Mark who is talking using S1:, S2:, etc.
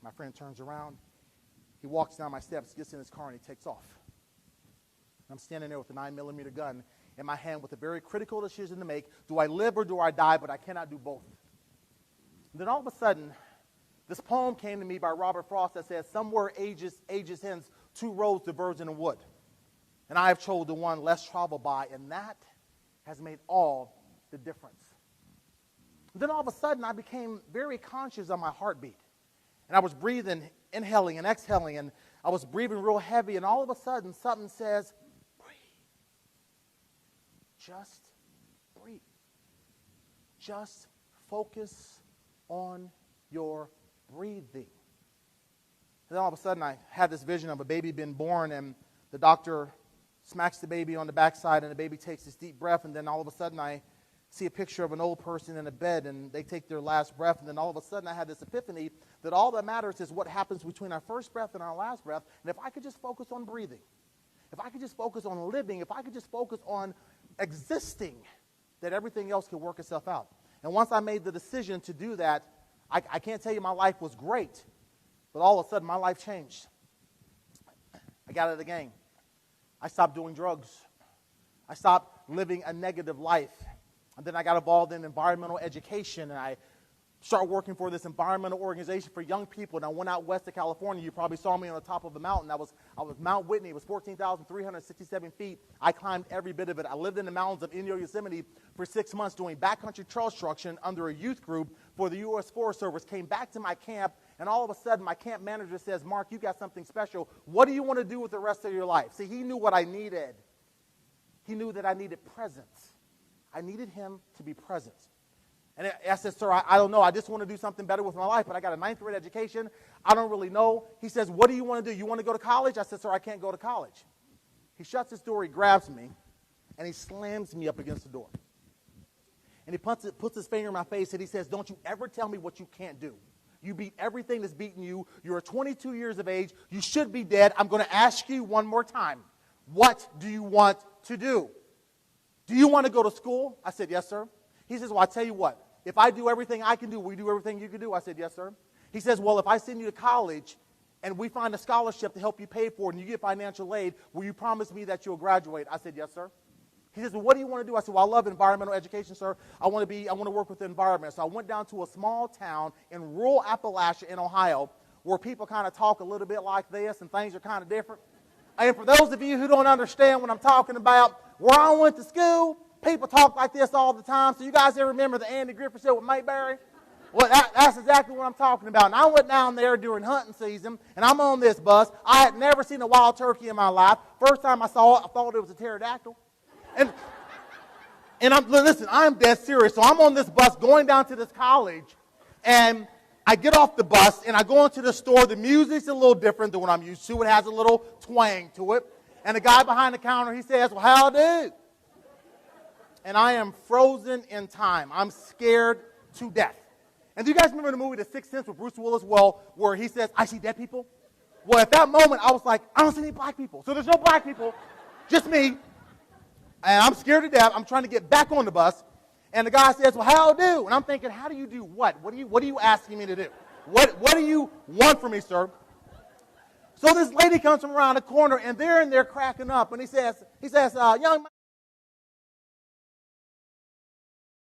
S1: My friend turns around. He walks down my steps, gets in his car, and he takes off. I'm standing there with a 9mm gun in my hand with a very critical decision to make. Do I live or do I die? But I cannot do both. And then all of a sudden, this poem came to me by Robert Frost that says, somewhere ages hence, two roads diverge in a wood. And I have chosen the one less traveled by, and that has made all the difference. And then all of a sudden, I became very conscious of my heartbeat. And I was breathing, inhaling and exhaling, and I was breathing real heavy, and all of a sudden, something says, breathe. Just breathe. Just focus on your breathing. And then all of a sudden, I had this vision of a baby being born, and the doctor smacks the baby on the backside, and the baby takes this deep breath, and then all of a sudden, I see a picture of an old person in a bed, and they take their last breath, and then all of a sudden, I had this epiphany that all that matters is what happens between our first breath and our last breath, and if I could just focus on breathing, if I could just focus on living, if I could just focus on existing, that everything else could work itself out. And once I made the decision to do that, I can't tell you my life was great, but all of a sudden, my life changed. I got out of the gang. I stopped doing drugs. I stopped living a negative life. And then I got involved in environmental education, and I started working for this environmental organization for young people, and I went out west of California. You probably saw me on the top of a mountain. I was Mount Whitney. It was 14,367 feet. I climbed every bit of it. I lived in the mountains of Indio Yosemite for 6 months doing backcountry trail construction under a youth group for the U.S. Forest Service. Came back to my camp, and all of a sudden, my camp manager says, Mark, you got something special. What do you want to do with the rest of your life? See, he knew what I needed. He knew that I needed presence. I needed him to be present. And I said, sir, I don't know. I just want to do something better with my life, but I got a 9th grade education. I don't really know. He says, what do you want to do? You want to go to college? I said, sir, I can't go to college. He shuts his door, he grabs me, and he slams me up against the door. And he puts his finger in my face, and he says, don't you ever tell me what you can't do. You beat everything that's beaten you. You're 22 years of age. You should be dead. I'm going to ask you one more time. What do you want to do? Do you want to go to school? I said, yes, sir. He says, well, I tell you what. If I do everything I can do, will you do everything you can do? I said, yes, sir. He says, well, if I send you to college and we find a scholarship to help you pay for it and you get financial aid, will you promise me that you'll graduate? I said, yes, sir. He says, well, what do you want to do? I said, well, I love environmental education, sir. I want to work with the environment. So I went down to a small town in rural Appalachia in Ohio where people kind of talk a little bit like this and things are kind of different. And for those of you who don't understand what I'm talking about, where I went to school, people talk like this all the time. So you guys ever remember the Andy Griffith show with Mayberry? Well, that's exactly what I'm talking about. And I went down there during hunting season, and I'm on this bus. I had never seen a wild turkey in my life. First time I saw it, I thought it was a pterodactyl. And listen, I'm dead serious. So I'm on this bus going down to this college, and I get off the bus, and I go into the store. The music's a little different than what I'm used to. It has a little twang to it. And the guy behind the counter, he says, well, how do? And I am frozen in time. I'm scared to death. And do you guys remember the movie The Sixth Sense with Bruce Willis, where he says, I see dead people? Well, at that moment, I was like, I don't see any black people. So there's no black people, just me. And I'm scared to death. I'm trying to get back on the bus. And the guy says, well, how do? And I'm thinking, how do you do what? What are you asking me to do? What do you want from me, sir? So this lady comes from around the corner, and they're in there cracking up. And he says, young man,